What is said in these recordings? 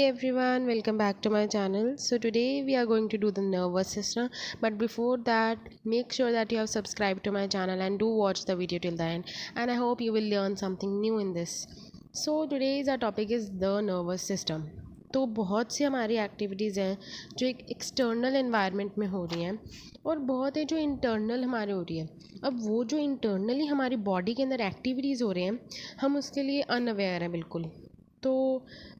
everyone, welcome back to my channel. So today we are going to do the nervous system, but before that make sure that you have subscribed to my channel and do watch the video till the end, and I hope you will learn something new in this. So today's our topic is the nervous system. तो बहुत सी हमारी activities हैं जो एक external environment में हो रही हैं और बहुत है जो इंटरनल हमारे हो रही है। अब वो जो इंटरनली हमारी बॉडी के अंदर एक्टिविटीज़ हो रहे हैं हम उसके लिए अनअवेयर हैं बिल्कुल। तो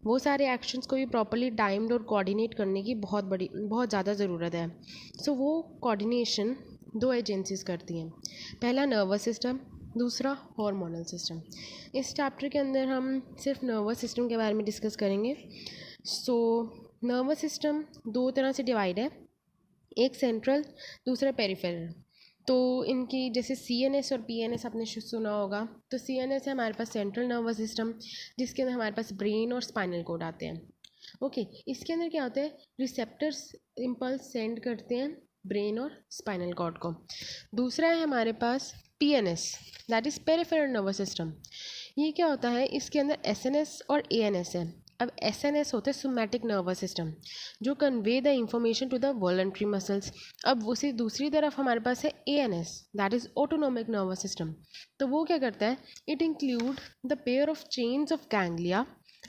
वो सारे एक्शंस को भी प्रॉपरली टाइम्ड और कोऑर्डिनेट करने की बहुत ज़्यादा ज़रूरत है। सो वो कोऑर्डिनेशन दो एजेंसीज करती हैं, पहला नर्वस सिस्टम, दूसरा हार्मोनल सिस्टम। इस चैप्टर के अंदर हम सिर्फ नर्वस सिस्टम के बारे में डिस्कस करेंगे। सो नर्वस सिस्टम दो तरह से डिवाइड है, एक सेंट्रल, दूसरा पेरिफेरल। तो इनकी जैसे CNS और PNS आपने सुना होगा। तो CNS है हमारे पास सेंट्रल नर्वस सिस्टम, जिसके अंदर हमारे पास ब्रेन और स्पाइनल कोड आते हैं। ओके, इसके अंदर क्या होता है, रिसेप्टर्स इम्पल्स सेंड करते हैं ब्रेन और स्पाइनल कॉर्ड को। दूसरा है हमारे पास PNS, that is peripheral nervous system. ये क्या होता है, इसके अंदर SNS और ANS है। अब SNS होता है सोमैटिक नर्वस सिस्टम, जो convey the information to the voluntary muscles. अब उसी दूसरी तरफ हमारे पास है ANS, that is autonomic nervous system. तो वो क्या करता है, it include the pair of chains of ganglia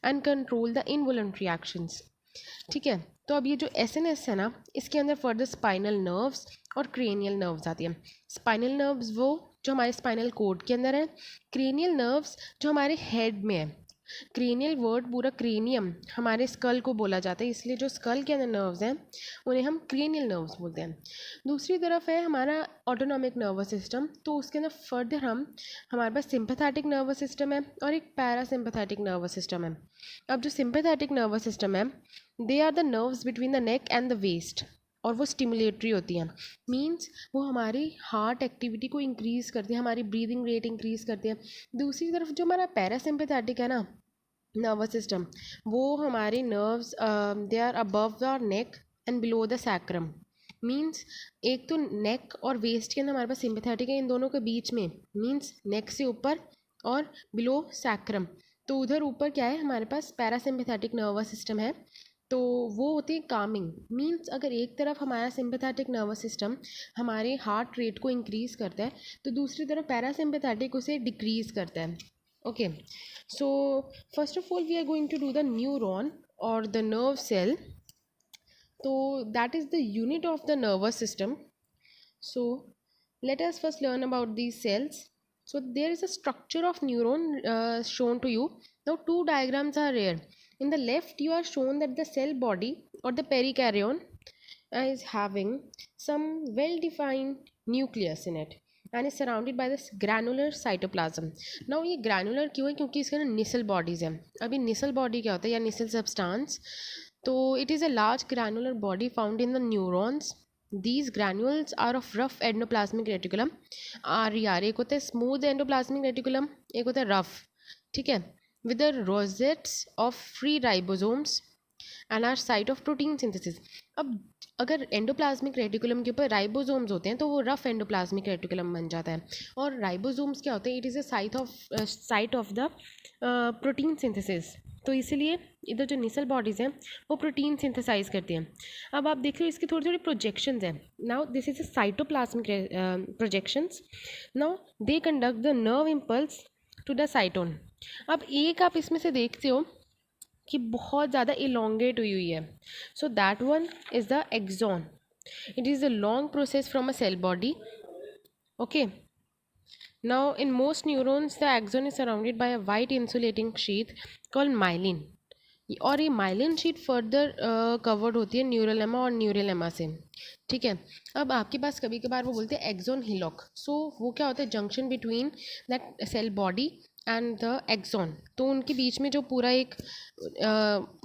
and control the involuntary actions. ठीक है, तो अब ये जो SNS है ना, इसके अंदर फर्दर स्पाइनल नर्व्स और क्रेनियल नर्व्स आती हैं। स्पाइनल नर्व्स वो जो हमारे स्पाइनल कोड के अंदर है, क्रेनियल नर्व्स जो हमारे हेड में है। क्रेनियल वर्ड पूरा क्रेनियम हमारे स्कल को बोला जाता है, इसलिए जो स्कल के अंदर नर्व्स हैं उन्हें हम क्रेनियल नर्व्स बोलते हैं। दूसरी तरफ है हमारा ऑटोनॉमिक नर्वस सिस्टम, तो उसके अंदर फर्दर हमारे पास सिंपैथेटिक नर्वस सिस्टम है और एक पैरासिम्पैथेटिक नर्वस सिस्टम है। अब जो सिंपैथेटिक नर्वस सिस्टम है, they are the nerves between the neck and the waist, और वो स्टिमुलेटरी होती हैं। मींस वो हमारी हार्ट एक्टिविटी को इंक्रीज़ करती है, हमारी ब्रीदिंग रेट इंक्रीज़ करती है। दूसरी तरफ जो हमारा पैरासिम्पैथेटिक है ना नर्वस सिस्टम, वो हमारी nerves they are above the neck and below the sacrum. Means एक तो नेक और वेस्ट के अंदर हमारे पास सिंपैथेटिक है, इन दोनों के बीच में, मींस नेक से ऊपर और बिलो सैक्रम। तो उधर ऊपर क्या है, हमारे पास पैरासिम्पैथेटिक नर्वस सिस्टम है। तो वो होती है कामिंग। मींस अगर एक तरफ हमारा सिंपैथेटिक नर्वस सिस्टम हमारे हार्ट रेट को इंक्रीज़ करता है, तो दूसरी तरफ पैरासिम्पैथेटिक उसे डिक्रीज़ करता है। Okay, so first of all we are going to do the neuron or the nerve cell. So that is the unit of the nervous system. So let us first learn about these cells. So there is a structure of neuron shown to you. Now two diagrams are here. In the left you are shown that the cell body or the perikaryon is having some well defined nucleus in it and is surrounded by this granular cytoplasm. Now ये granular क्यों है, क्योंकि इसके अंदर Nisal bodies हैं। अभी Nisal body क्या होता है या निसल सब्सटेंस, तो it is a large granular body found in the neurons. These granules are of rough endoplasmic reticulum. यार एक होता है smooth endoplasmic reticulum, एक होता है rough, ठीक है, with the rosettes of free ribosomes and are site of protein synthesis. अब अगर एंडोप्लाज्मिक रेटिकुलम के ऊपर राइबोसोम्स होते हैं तो वो रफ एंडोप्लाज्मिक रेटिकुलम बन जाता है। और राइबोसोम्स क्या होते हैं, it is a site of the protein synthesis. तो इसीलिए इधर जो निसल बॉडीज़ हैं वो प्रोटीन सिंथेसाइज करती हैं। अब आप देख लो इसकी थोड़ी थोड़ी प्रोजेक्शंस हैं। Now this is a cytoplasmic projections. Now they conduct the nerve impulse to the cyton. अब एक आप इसमें से देखते हो कि बहुत ज़्यादा इलोंगेट हुई है। So that one is the axon. It is a long process from a cell body. Okay, now in most neurons the axon is surrounded by a white insulating sheath called myelin, और ये myelin sheath further covered होती है न्यूरोलेमा और न्यूरोलेमा से। ठीक है, अब आपके पास कभी कभार वो बोलते हैं एक्सॉन हिलॉक। सो वो क्या होता है, junction between that cell body and the axon. तो उनके बीच में जो पूरा एक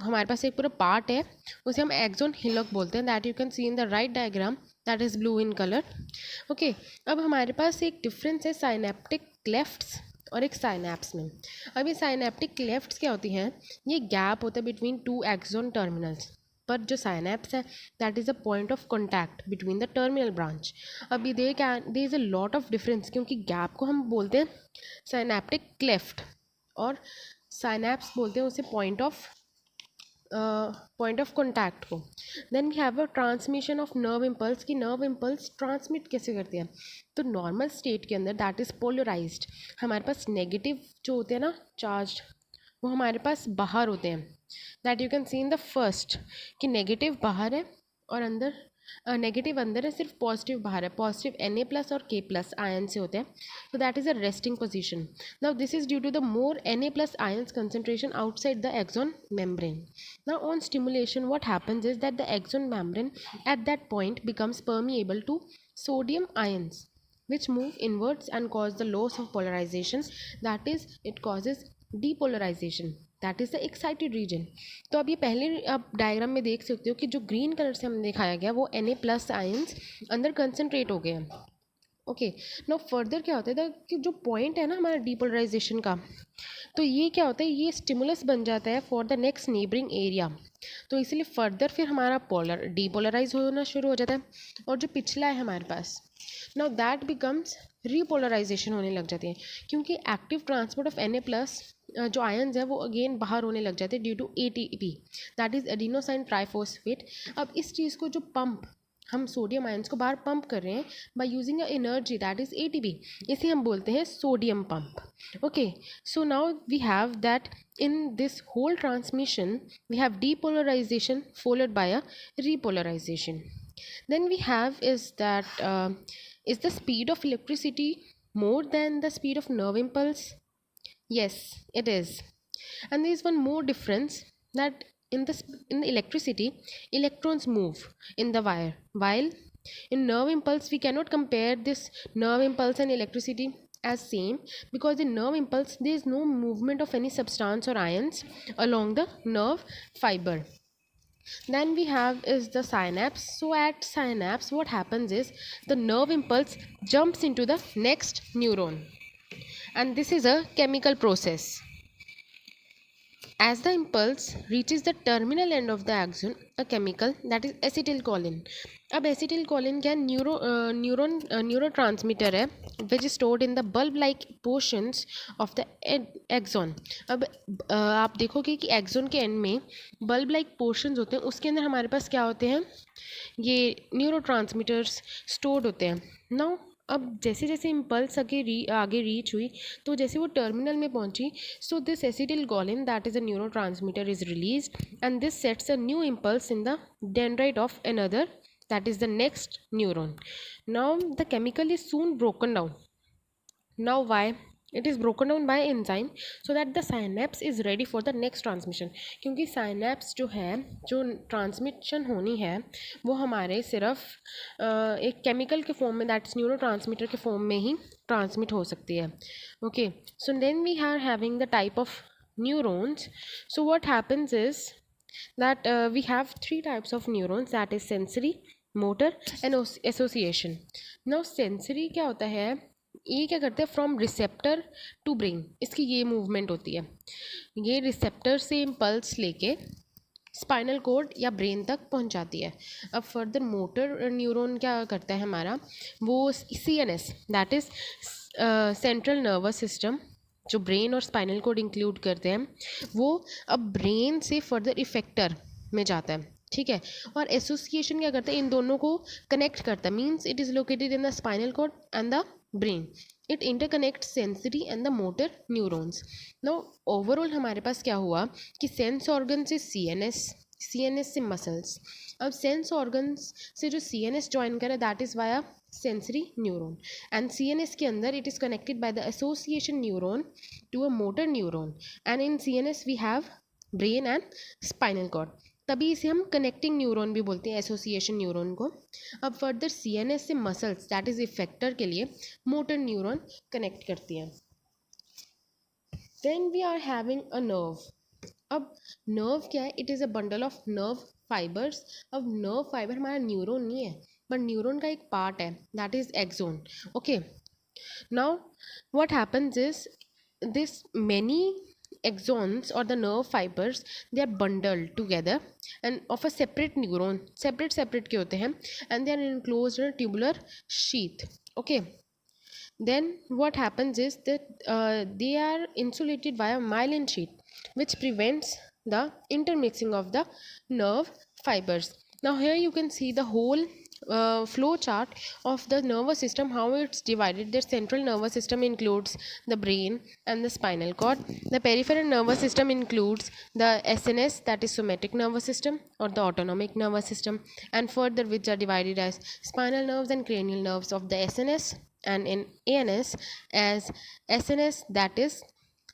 हमारे पास एक पूरा पार्ट है उसे हम एक्सॉन हिलॉक बोलते हैं। That you can see in the right diagram, that is blue in colour. Okay, अब हमारे पास एक डिफरेंस है साइनेप्टिक क्लेफ्ट्स और एक साइनैप्स में। अब ये साइनेप्टिक क्लेफ्ट्स क्या होती हैं, ये गैप होता है बिटवीन टू एक्सॉन टर्मिनल्स। पर जो साइनैप्स है that is a point of contact between the terminal branch. अभी there is a lot of difference, क्योंकि गैप को हम बोलते हैं साइनेप्टिक क्लेफ्ट और साइनैप्स बोलते हैं उसे point of point of contact को. Then we have a transmission of nerve impulse कि नर्व इम्पल्स ट्रांसमिट कैसे करते हैं. तो नॉर्मल स्टेट के अंदर दैट इज़ पोलराइज्ड. हमारे पास नेगेटिव जो होते हैं ना चार्ज, वो हमारे पास बाहर होते हैं. That you can see in the first कि नेगेटिव बाहर है और अंदर नेगेटिव अंदर है, सिर्फ पॉजिटिव बाहर है. पॉजिटिव Na+ और K+ आयन से होते हैं. so that is a resting position. Now this is due to the more Na+ ions concentration outside the axon membrane. Now on stimulation what happens is that the axon membrane at that point becomes permeable to sodium ions which move inwards and cause the loss of polarization. That is, it causes depolarization. That is the excited region. तो अब ये पहले आप diagram में देख सकते हो कि जो ग्रीन कलर से हमने दिखाया गया वो Na+ आयंस अंदर कंसनट्रेट हो गए हैं. ओके. नाउ फर्दर क्या होता है कि जो पॉइंट है ना हमारा डीपोलराइजेशन का, तो ये क्या होता है, ये स्टिमुलस बन जाता है for the next neighbouring area. तो इसीलिए फर्दर फिर हमारा डीपोलराइज होना शुरू हो जाता है. और जो पिछला है हमारे पास, नाउ दैट बिकम्स रीपोलराइजेशन होने लग जाते हैं क्योंकि एक्टिव ट्रांसपोर्ट ऑफ Na+ जो आयन्स है वो अगेन बाहर होने लग जाते हैं due to ATP, that is adenosine triphosphate. अब इस चीज़ को जो पंप हम सोडियम आयंस को बाहर पंप कर रहे हैं by using a energy that is ATP, इसे हम बोलते हैं sodium pump. Okay. So now we have that in this whole transmission we have depolarization followed by a repolarization. Then we have is the speed of electricity more than the speed of nerve impulse? Yes, it is. And there is one more difference, that in the electricity electrons move in the wire, while in nerve impulse we cannot compare this nerve impulse and electricity as same, because in nerve impulse there is no movement of any substance or ions along the nerve fiber. Then we have is the synapse. So at synapse what happens is the nerve impulse jumps into the next neuron, and this is a chemical process. As the impulse reaches the terminal end of the axon, a chemical that is acetylcholine. अब acetylcholine क्या neurotransmitter है which is stored in the bulb-like portions of the axon. अब आप देखोगे कि axon के end में bulb-like portions होते हैं, उसके अंदर हमारे पास क्या होते हैं, ये न्यूरोट्रांसमीटर्स स्टोर्ड होते हैं. नाउ अब जैसे जैसे इम्पल्स आगे रीच हुई, तो जैसे वो टर्मिनल में पहुंची, so this acetylcholine that is a neurotransmitter is released and this sets a new impulse in the dendrite of another, that is the next neuron. Now the chemical is soon broken down. Now why? It is broken down by enzyme so that the synapse is ready for the next transmission. क्योंकि synapse जो है, जो transmission होनी है वो हमारे सिर्फ एक केमिकल के फॉर्म में, दैट इज न्यूरोट्रांसमीटर के फॉर्म में ही ट्रांसमिट हो सकती है. Okay. So then we are having the type of neurons. So what happens is that we have 3 types of neurons, that is sensory, motor and association. Now sensory क्या होता है, ये क्या करते हैं, फ्रॉम रिसेप्टर टू ब्रेन, इसकी ये movement होती है. ये रिसेप्टर से इम्पल्स लेके स्पाइनल कोड या ब्रेन तक पहुंच जाती है. अब फर्दर मोटर न्यूरॉन क्या करता है हमारा, वो CNS that is central nervous system, जो ब्रेन और स्पाइनल कोड इंक्लूड करते हैं, वो अब ब्रेन से फर्दर इफेक्टर में जाता है. ठीक है. और एसोसिएशन क्या करता है, इन दोनों को कनेक्ट करता है, means it is located in the spinal cord and the brain. It interconnect sensory and the motor neurons. No overall हमारे पास क्या हुआ कि सेंस ऑर्गन से CNS से मसल्स. अब सेंस ऑर्गन्स से जो CNS ज्वाइन करे that is via sensory neuron, and CNS के अंदर it is connected by the association neuron to a motor neuron, and in CNS we have brain and spinal cord. तभी इसे हम connecting neuron भी बोलते हैं, association neuron को. अब फर्दर CNS से मसल्स दैट इज इफेक्टर के लिए मोटर न्यूरॉन कनेक्ट करती हैं. Then we are having a nerve. अब नर्व क्या है, it is a bundle of nerve fibres. अब नर्व फाइबर हमारा न्यूरॉन नहीं है, बट न्यूरॉन का एक पार्ट है, that is axon. Okay. Now what happens is this many axons or the nerve fibers, they are bundled together and of a separate neuron, separate के होते हैं, and they are enclosed in a tubular sheath. Okay. Then what happens is that they are insulated by a myelin sheath which prevents the intermixing of the nerve fibers. Now here you can see the whole flow chart of the nervous system, how it's divided. The central nervous system includes the brain and the spinal cord. The peripheral nervous system includes the SNS, that is somatic nervous system or the autonomic nervous system, and further which are divided as spinal nerves and cranial nerves of the SNS, and in ANS as SNS, that is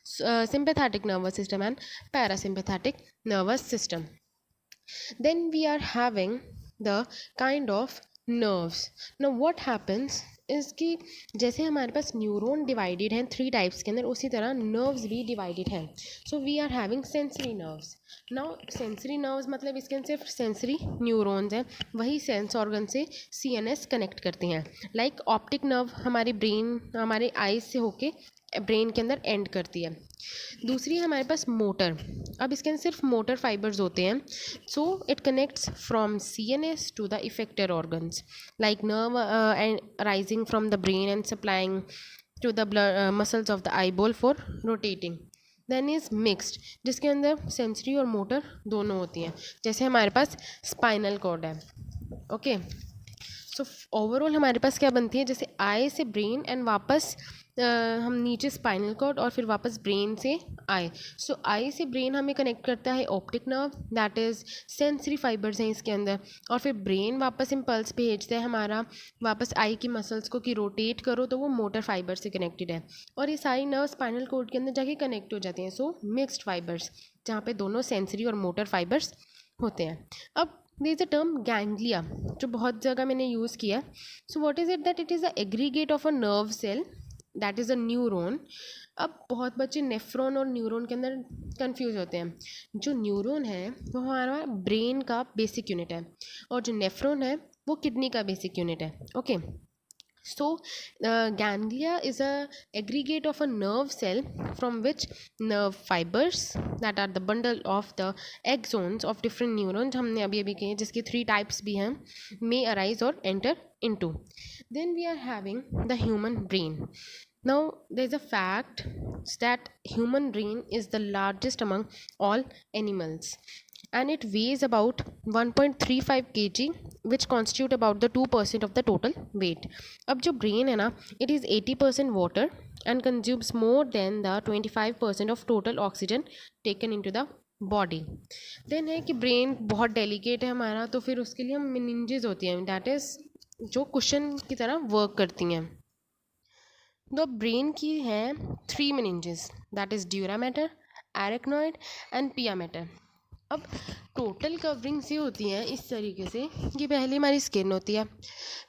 sympathetic nervous system and parasympathetic nervous system. Then we are having the kind of nerves. Now what happens is कि जैसे हमारे पास neuron divided हैं 3 types के अंदर, उसी तरह nerves भी divided हैं. So we are having sensory nerves. Now sensory nerves मतलब इसके अंदर सिर्फ सेंसरी न्यूरॉन्स हैं, वही सेंस ऑर्गन से CNS कनेक्ट करते हैं. लाइक ऑप्टिक नर्व हमारे ब्रेन, हमारे आईज से होके ब्रेन के अंदर एंड करती है. दूसरी है हमारे पास मोटर. अब इसके अंदर सिर्फ मोटर फाइबर्स होते हैं. So it connects from CNS to the effector organs like nerve rising from the brain and supplying to the muscles of the eyeball for rotating. Then is mixed, जिसके अंदर sensory और motor दोनों होती हैं. जैसे हमारे पास स्पाइनल कॉर्ड है. Okay, so overall हमारे पास क्या बनती है, जैसे आई से ब्रेन एंड वापस हम नीचे स्पाइनल कॉर्ड और फिर वापस ब्रेन से आई. सो आई से ब्रेन हमें कनेक्ट करता है optic nerve, that is sensory fibres हैं इसके अंदर. और फिर ब्रेन वापस इम्पल्स भेजता है हमारा वापस आई की मसल्स को कि रोटेट करो, तो वो मोटर फाइबर से कनेक्टेड है. और ये सारी नर्व स्पाइनल कॉर्ड के अंदर जाके कनेक्ट हो जाती हैं. सो मिक्सड फाइबर्स, जहाँ पे दोनों सेंसरी और मोटर फाइबर्स होते हैं. अब there is a term ganglia जो बहुत जगह मैंने यूज़ किया. So what is it, that it is a aggregate of a nerve cell, that is a neuron. अब बहुत बच्चे नेफ्रॉन और न्यूरॉन के अंदर कंफ्यूज होते हैं. जो न्यूरॉन है वो हमारा ब्रेन का बेसिक यूनिट है, और जो नेफ्रॉन है वो किडनी का बेसिक यूनिट है. Okay, so ganglia is a aggregate of a nerve cell from which nerve fibers, that are the bundle of the axons of different neurons, हमने अभी अभी कहे जिसके 3 types भी हैं, may arise or enter into. Then we are having the human brain. Now there is a fact that human brain is the largest among all animals, and it weighs about 1.35 kg, which constitute about the 2% of the total weight. अब जो brain है ना, it is 80% water and consumes more than the 25% of total oxygen taken into the body. Then है कि brain बहुत delicate है हमारा, तो फिर उसके लिए हम meninges होती हैं, दैट इज़ जो कुशन की तरह वर्क करती हैं. तो ब्रेन की है 3 meninges, that is dura mater, arachnoid and pia mater. अब टोटल कवरिंग्स ये होती हैं इस तरीके से कि पहले हमारी स्किन होती है,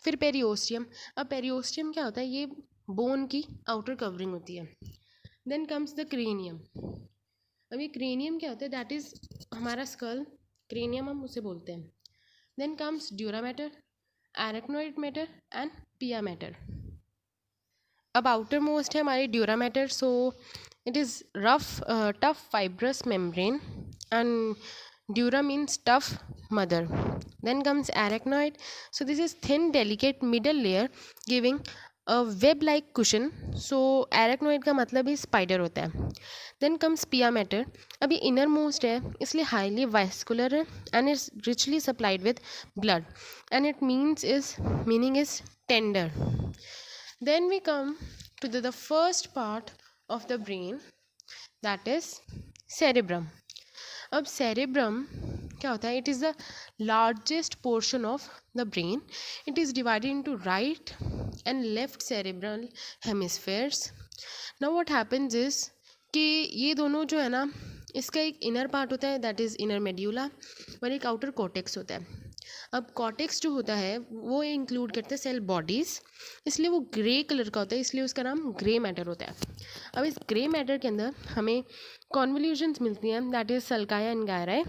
फिर पेरियोस्टियम. अब पेरियोस्टियम क्या होता है, ये बोन की आउटर कवरिंग होती है. Then comes the cranium. अब ये क्रेनियम क्या होता है, दैट इज़ हमारा स्कल, क्रेनियम हम उसे बोलते हैं. Then comes dura mater, arachnoid mater and pia mater. अब आउटर मोस्ट है हमारी dura mater. So it is rough, tough fibrous membrane, and dura means tough mother. Then comes arachnoid. So this is thin delicate middle layer giving a web like cushion. So arachnoid का मतलब ही spider होता है. Then comes pia mater. अब ये inner most है, इसलिए highly vascular है and is richly supplied with blood, and it meaning is tender. Then we come to the first part of the brain, that is cerebrum. अब cerebrum क्या होता है, it is the largest portion of the brain. It is divided into right and left cerebral hemispheres. Now what happens is कि ये दोनों जो है ना, इसका एक इनर पार्ट होता है, दैट इज़ इनर मेड्यूला, और एक आउटर कॉर्टेक्स होता है. अब कॉर्टेक्स जो होता है वो इंक्लूड करता है सेल बॉडीज़, इसलिए वो ग्रे कलर का होता है, इसलिए उसका नाम ग्रे मैटर होता है. अब इस ग्रे मैटर के अंदर हमें कॉन्वोल्यूशंस मिलती हैं, दैट इज़ सल्काया एंड गायराई.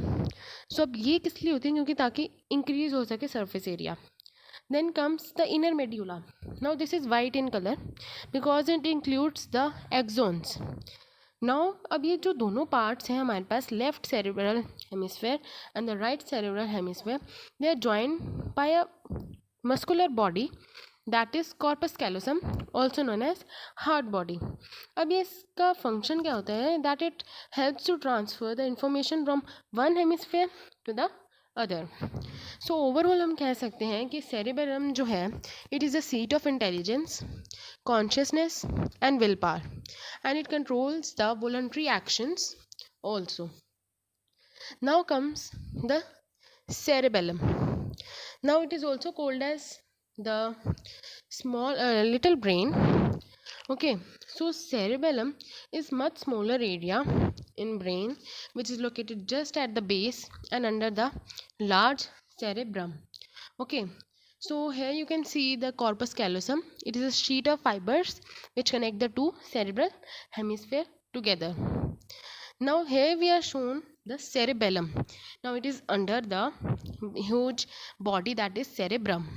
सो अब ये किस लिए होती है, क्योंकि ताकि इंक्रीज हो सके surface area. Then comes the inner medulla. Now this is white in colour because it includes the axons. Now अब ये जो दोनों पार्ट्स हैं हमारे पास, left cerebral hemisphere and the right cerebral hemisphere, they are joined by a muscular body that is corpus callosum, also known as heart body. अब ये इसका फंक्शन क्या होता है, that it helps to transfer the information from one hemisphere to the other. So overall हम कह सकते हैं कि सेरेबेलम जो है, it is the seat of intelligence, consciousness and will power, and it controls the voluntary actions also. Now comes the cerebellum. Now it is also called as the small little brain. Okay, so cerebellum is much smaller area in brain which is located just at the base and under the large cerebrum. Okay, so here you can see the corpus callosum. It is a sheet of fibers which connect the two cerebral hemisphere together. Now here we are shown the cerebellum. Now it is under the huge body, that is cerebrum.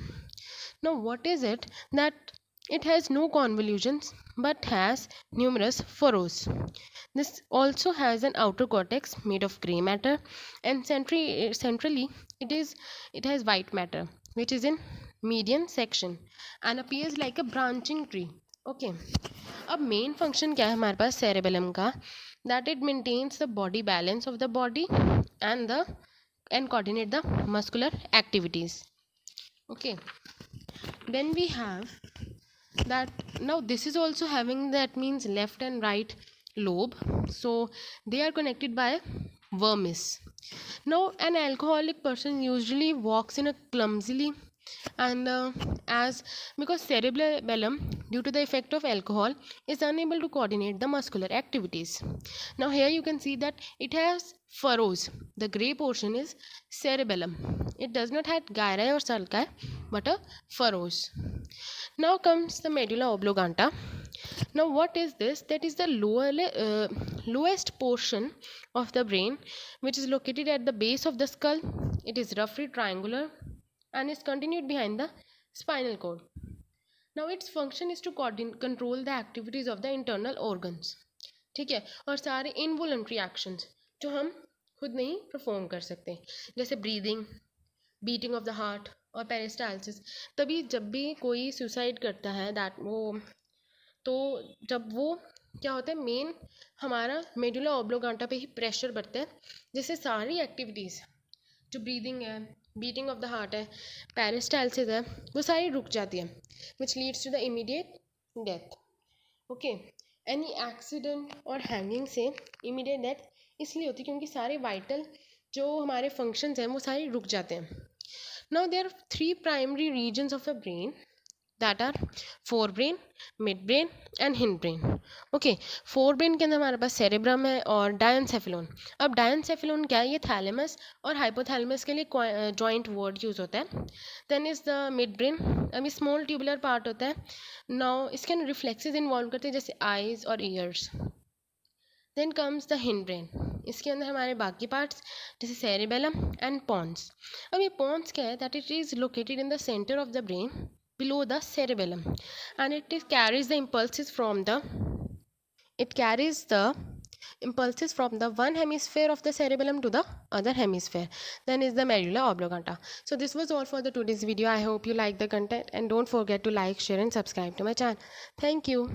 Now what is it? That it has no convolutions but has numerous furrows. This also has an outer cortex made of grey matter, and centrally it has white matter which is in median section and appears like a branching tree. Okay, अब main function क्या है हमारे पास cerebellum का, that it maintains the body balance of the body and coordinate the muscular activities. Okay, then we have that now this is also having, that means left and right lobe, so they are connected by vermis. Now an alcoholic person usually walks in a clumsily, and as because cerebellum, due to the effect of alcohol, is unable to coordinate the muscular activities. Now here you can see that it has furrows. The gray portion is cerebellum. It does not have gyri or sulci but a furrows. Now comes the medulla oblongata. Now what is this? That is the lowest portion of the brain which is located at the base of the skull. It is roughly triangular and is continued behind the spinal cord. Now its function is to control the activities of the internal organs. ठीक है, और सारे involuntary actions जो हम खुद नहीं perform कर सकते, जैसे breathing, beating of the heart और पेरिस्टाल्सिस. तभी जब भी कोई सुसाइड करता है दैट वो, तो जब वो क्या होता है, मेन हमारा मेडुला ओब्लोगाटा पे ही प्रेशर बढ़ता है, जिससे सारी एक्टिविटीज़ जो ब्रीदिंग है, बीटिंग ऑफ द हार्ट है, पेरिस्टाल्सिस है, वो सारी रुक जाती है, which leads to the immediate death. Okay, any accident और हैंगिंग से इमीडिएट डेथ इसलिए होती है क्योंकि सारे वाइटल जो हमारे फंक्शंस हैं वो सारे रुक जाते हैं. Now there are 3 primary regions of the brain, that are forebrain, mid brain and hind brain. Okay, forebrain के अंदर हमारे पास सेरेब्रम है और डायनसेफेलोन. अब डायनसेफेलोन क्या है, ये थैलेमस और हाइपोथैलेमस के लिए जॉइंट वर्ड यूज होता है. Then is the mid brain. अब ये स्मॉल ट्यूबुलर पार्ट होता है. नाउ इसके अंदर रिफ्लेक्सेस इन्वॉल्व करते हैं जैसे आइज और ears. Then comes the hind brain. इसके अंदर हमारे बाकी पार्ट्स जैसे सेरेबेलम एंड पॉन्स. अब ये पॉन्स क्या है, that it is located in the centre of the brain below the cerebellum, and it carries the impulses from the one hemisphere of the cerebellum to the other hemisphere. Then is the medulla oblongata. So this was all for the today's video. I hope you like the content, and don't forget to like, share and subscribe to my channel. Thank you.